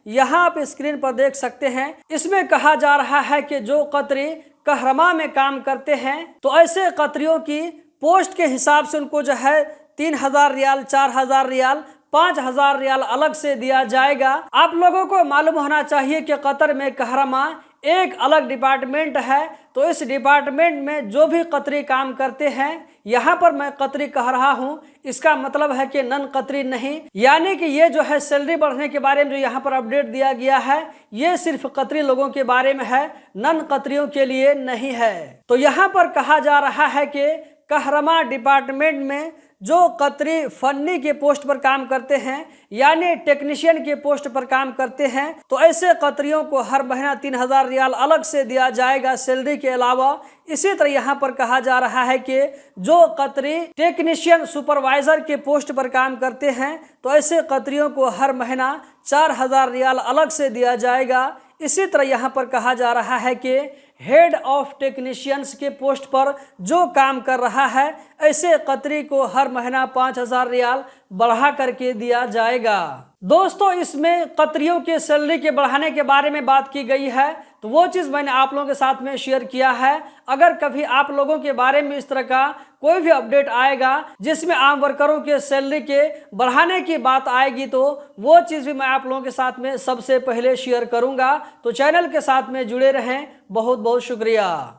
यहाँ आप स्क्रीन पर देख सकते हैं। इसमें कहा जा रहा है कि जो कतरी कहरमा में काम करते हैं तो ऐसे कतरियों की पोस्ट के हिसाब से उनको जो है 3,000 रियाल, 4,000 रियाल, 5,000 रियाल अलग से दिया जाएगा। आप लोगों को मालूम होना चाहिए कि कतर में कहरमा एक अलग डिपार्टमेंट है। तो इस डिपार्टमेंट में जो भी कतरी काम करते हैं, यहाँ पर मैं कतरी कह रहा हूँ, इसका मतलब है कि नन कतरी नहीं। यानी कि ये जो है सैलरी बढ़ने के बारे में जो यहाँ पर अपडेट दिया गया है, ये सिर्फ कतरी लोगों के बारे में है, नन कतरियों के लिए नहीं है। तो यहाँ पर कहा जा रहा है कि कहरमा डिपार्टमेंट में जो कतरी फन्नी के पोस्ट पर काम करते हैं, यानी टेक्नीशियन के पोस्ट पर काम करते हैं, तो ऐसे कतरियों को हर महीना 3,000 रियाल अलग से दिया जाएगा सैलरी के अलावा। इसी तरह यहाँ पर कहा जा रहा है कि जो कतरी टेक्नीशियन सुपरवाइजर के पोस्ट पर काम करते हैं, तो ऐसे कतरियों को हर महीना 4,000 रियाल अलग से दिया जाएगा। इसी तरह यहाँ पर कहा जा रहा है कि हेड ऑफ टेक्नीशियंस के पोस्ट पर जो काम कर रहा है, ऐसे कतरी को हर महीना 5,000 रियाल बढ़ा करके दिया जाएगा। दोस्तों, इसमें कतरियों के सैलरी के बढ़ाने के बारे में बात की गई है, तो वो चीज़ मैंने आप लोगों के साथ में शेयर किया है। अगर कभी आप लोगों के बारे में इस तरह का कोई भी अपडेट आएगा जिसमें आम वर्करों के सैलरी के बढ़ाने की बात आएगी, तो वो चीज़ भी मैं आप लोगों के साथ में सबसे पहले शेयर करूंगा। तो चैनल के साथ में जुड़े रहें। बहुत बहुत शुक्रिया।